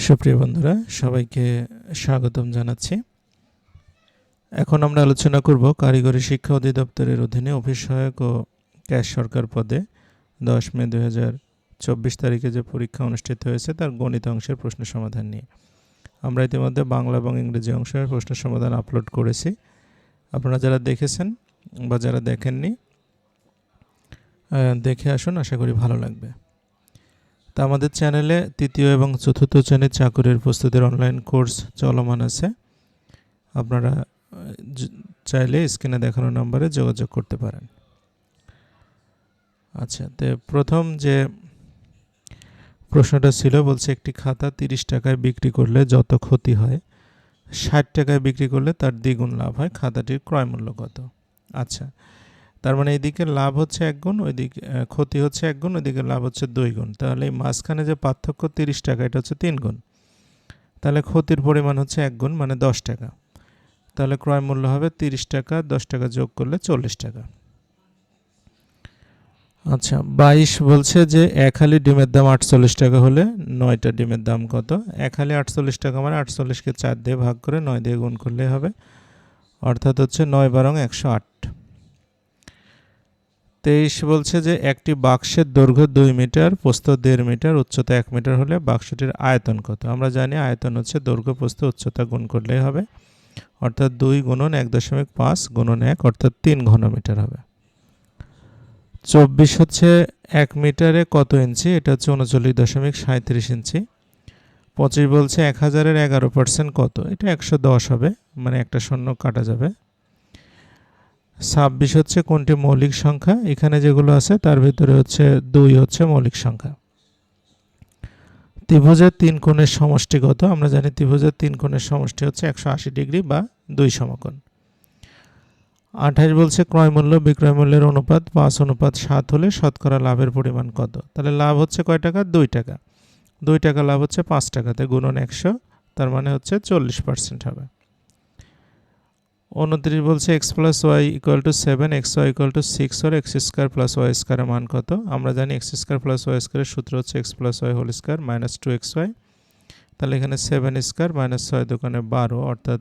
সুপ্রিয় বন্ধুরা, সবাইকে স্বাগতম জানাচ্ছি। এখন আমরা আলোচনা করব কারিগরি শিক্ষা অধিদপ্তরের অধীনে অফিস সহায়ক ও ক্যাশ সরকার পদে 10 মে 2024 তারিখে যে পরীক্ষা অনুষ্ঠিত হয়েছে তার গণিত অংশের প্রশ্ন সমাধান নিয়ে। আমরা ইতিমধ্যে বাংলা এবং ইংরেজি অংশের প্রশ্ন সমাধান আপলোড করেছি। আপনারা যারা দেখেছেন বা যারা দেখেননি দেখে আসুন, আশা করি ভালো লাগবে। তা আমাদের চ্যানেলে তৃতীয় এবং চতুর্থ শ্রেণীর চাকরির প্রস্তুতির অনলাইন কোর্স চলমান আছে। আপনারা চাইলে স্ক্রিনে দেখানো নম্বরে যোগাযোগ করতে পারেন। আচ্ছা, তো প্রথম যে প্রশ্নটা ছিল, বলছে একটি খাতা 30 টাকায় বিক্রি করলে যত ক্ষতি হয় 60 টাকায় বিক্রি করলে তার দ্বিগুণ লাভ হয়, খাতাটির ক্রয় মূল্য কত? আচ্ছা, তার মানে এইদিকে লাভ হচ্ছে 1 গুণ, ওইদিকে ক্ষতি হচ্ছে 1 গুণ, ওইদিকে লাভ হচ্ছে 2 গুণ। তাহলে এই মাঝখানে যে পার্থক্য 30 টাকা, এটা হচ্ছে 3 গুণ। তাহলে ক্ষতির পরিমাণ হচ্ছে 1 গুণ, মানে 10 টাকা। তাহলে ক্রয় মূল্য হবে 30 টাকা, 10 টাকা যোগ করলে 40 টাকা। আচ্ছা, 22 বলছে যে এক হালি ডিমের দাম 48 টাকা হলে 9টা ডিমের দাম কত? এক হালি 48 টাকা মানে 48কে 4 দিয়ে ভাগ করে 9 দিয়ে গুণ করলে হবে, অর্থাৎ হচ্ছে 9 বারং 108। 23 বলছে যে একটি বাক্সের দৈর্ঘ্য 2 মিটার, প্রস্থ 1.5 মিটার, উচ্চতা 1 মিটার হলে বাক্সটির আয়তন কত? আমরা জানি আয়তন হচ্ছে দৈর্ঘ্য প্রস্থ উচ্চতা গুণ করলেই হবে, অর্থাৎ 2 গুণন 1.5 গুণন 1 অর্থাৎ 3 ঘনমিটার হবে। 24 হচ্ছে 1 মিটারে কত ইঞ্চি? এটা হচ্ছে 39.37 ইঞ্চি। 25 বলছে 1000-এর 11% কত? এটা 110 হবে, মানে একটা শূন্য কাটা যাবে। 26 হচ্ছে কোনটি মৌলিক সংখ্যা? এখানে যেগুলো আছে তার ভিতরে হচ্ছে 2 হচ্ছে মৌলিক সংখ্যা। ত্রিভুজের 3 কোণের সমষ্টি কত? আমরা জানি ত্রিভুজের 3 কোণের সমষ্টি হচ্ছে 180 ডিগ্রি বা 2 সমকোণ। 28 বলছে ক্রয় মূল্য বিক্রয় মূল্যের অনুপাত 5:7 হলে শতকরা লাভের পরিমাণ কত? তাহলে লাভ হচ্ছে কয় টাকা? 2 টাকা। 2 টাকা লাভ হচ্ছে 5 টাকাতে, গুণন 100, তার মানে হচ্ছে 40% হবে। 29 বলছে x + y = 7, xy = 6 হলে x² + y² এর মান কত? আমরা জানি x² + y² এর সূত্র হচ্ছে x + y² - 2xy। তাহলে এখানে 7² - 6 দোকানে 12, অর্থাৎ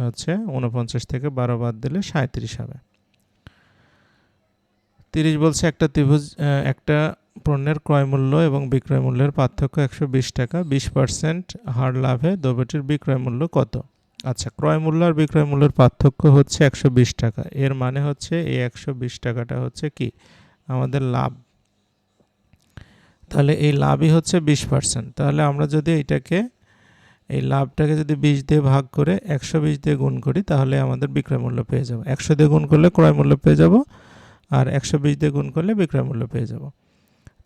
হচ্ছে 49 থেকে 12 বাদ দিলে 37 হবে। 30 বলছে একটা ত্রিভুজ একটা পণ্যের ক্রয় মূল্য এবং বিক্রয় মূল্যের পার্থক্য 120 টাকা, 20% হার লাভে দ্রব্যটির বিক্রয় মূল্য কত? আচ্ছা, ক্রয় মূল্য আর বিক্রয় মূল্যের পার্থক্য হচ্ছে 120 টাকা। এর মানে হচ্ছে এই 120 টাকাটা হচ্ছে কি? আমাদের লাভ। তাহলে এই লাভই হচ্ছে 20%। তাহলে আমরা যদি এই লাভটাকে যদি 20 দিয়ে ভাগ করে 120 দিয়ে গুণ করি, তাহলে আমাদের বিক্রয় মূল্য পেয়ে যাব। 100 দিয়ে গুণ করলে ক্রয় মূল্য পেয়ে যাব, আর 120 দিয়ে গুণ করলে বিক্রয় মূল্য পেয়ে যাব।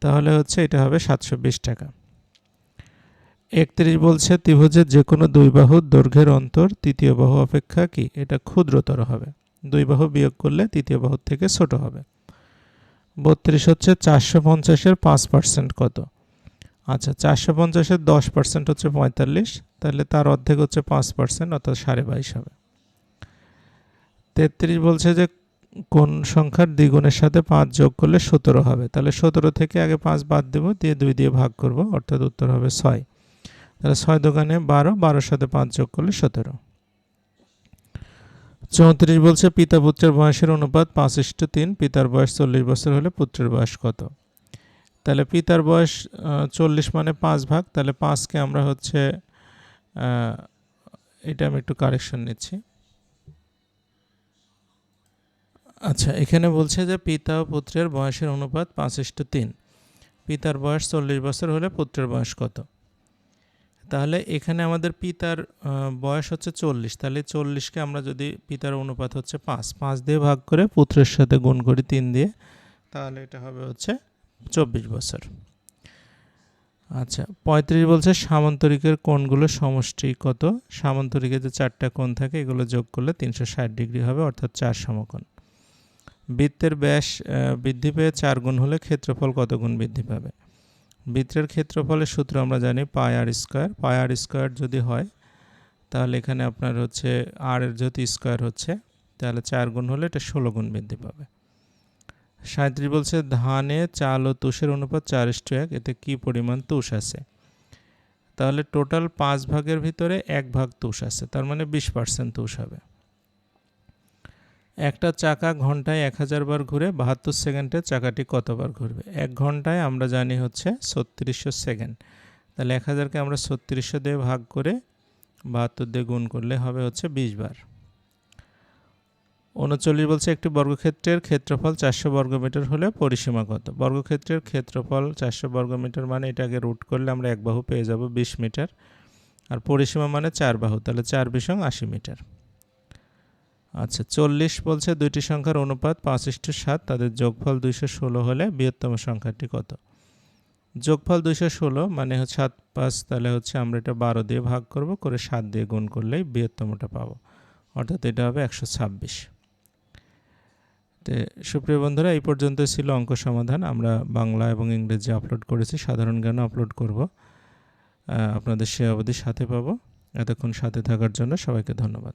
তাহলে হচ্ছে এটা হবে 720 টাকা। 31 বলছে ত্রিভুজের যে কোনো দুই বাহুর দৈর্ঘ্যের অন্তর তৃতীয় বাহু অপেক্ষা কি? এটা ক্ষুদ্রতর হবে। দুই বাহু বিয়োগ করলে তৃতীয় বাহুর থেকে ছোট হবে। 32 হচ্ছে 450-এর 5% কত? আচ্ছা, 450-এর 10% হচ্ছে 45, তাহলে তার অর্ধেক হচ্ছে 5%, অর্থাৎ 22.5 হবে। 33 বলছে যে কোন সংখ্যার দ্বিগুণের সাথে 5 যোগ করলে 17 হবে? তাহলে 17 থেকে আগে 5 বাদ দেব, দিয়ে 2 দিয়ে ভাগ করব, অর্থাৎ উত্তর হবে 6। তাহলে 6 দোকানে 12, 12-এর সাথে 5 যোগ করলে 17। 34 বলছে পিতা পুত্রের বয়সের অনুপাত 5:3, পিতার বয়স 40 বছর হলে পুত্রের বয়স কত? তাহলে পিতার বয়স 40 মানে 5 ভাগ, তাহলে 5কে আমরা হচ্ছে এটা আমি একটু কারেকশন নিচ্ছি। আচ্ছা, এখানে বলছে যে পিতা ও পুত্রের বয়সের অনুপাত 5:3, পিতার বয়স 40 বছর হলে পুত্রের বয়স কত? তাহলে এখানে আমাদের পিতার বয়স হচ্ছে 40, তাহলে 40কে আমরা যদি পিতার অনুপাত হচ্ছে 5 দিয়ে ভাগ করে পুত্রের সাথে গুণ করি 3 দিয়ে, তাহলে এটা হবে হচ্ছে 24 বছর। আচ্ছা, 35 বলছে সামান্তরিকের কোণগুলোর সমষ্টি কত? সামান্তরিকে যে 4টা কোণ থাকে এগুলো যোগ করলে 360 ডিগ্রি হবে, অর্থাৎ 4 সমকোণ। বৃত্তের ব্যাস বৃদ্ধি পেয়ে 4 গুণ হলে ক্ষেত্রফল কত গুণ বৃদ্ধি পাবে? বৃত্তের ক্ষেত্রফলের সূত্র আমরা জানি πr²। πr² যদি হয় তাহলে এখানে আপনার হচ্ছে r এর যেহেতু স্কোয়ার হচ্ছে, তাহলে 4 গুণ হলে এটা 16 গুণ বৃদ্ধি পাবে। 37 বলছে ধানে চাল ও তুষের অনুপাত 4:1, এতে কি পরিমাণ তুষ আছে? তাহলে টোটাল 5 ভাগের ভিতরে 1 ভাগ তুষ আছে, তার মানে 20% তুষ হবে। একটা চাকা ঘন্টায় 1000 বার ঘুরে 72 সেকেন্ডে চাকাটি কতবার ঘুরবে? 1 ঘন্টায় আমরা জানি হচ্ছে 3600 সেকেন্ড, তাহলে 1000কে আমরা 3600 দিয়ে ভাগ করে 72 দিয়ে গুণ করলে হবে হচ্ছে 20 বার। 39 বলছে একটি বর্গক্ষেত্রের ক্ষেত্রফল 400 বর্গমিটার হলে পরিসীমা কত? বর্গক্ষেত্রের ক্ষেত্রফল 400 বর্গমিটার মানে এটাকে রুট করলে আমরা এক বাহু পেয়ে যাব 20 মিটার, আর পরিসীমা মানে 4 বাহু, তাহলে 4 বিশং 80 মিটার। আচ্ছা 40 বলছে দুইটি সংখ্যার অনুপাত 5:7, তাদের যোগফল 216 হলে বৃহত্তম সংখ্যাটি কত? যোগফল 216 মানে হচ্ছে 7 5, তাহলে হচ্ছে আমরা এটা 12 দিয়ে ভাগ করব, করে 7 দিয়ে গুণ করলেই বৃহত্তমটা পাবো, অর্থাৎ এটা হবে 126। তো সুপ্রিয় বন্ধুরা, এই পর্যন্ত ছিল অঙ্ক সমাধান। আমরা বাংলা এবং ইংরেজি আপলোড করেছি, সাধারণ জ্ঞানও আপলোড করব, আপনাদের সে অবধি সাথে পাবো। এতক্ষণ সাথে থাকার জন্য সবাইকে ধন্যবাদ।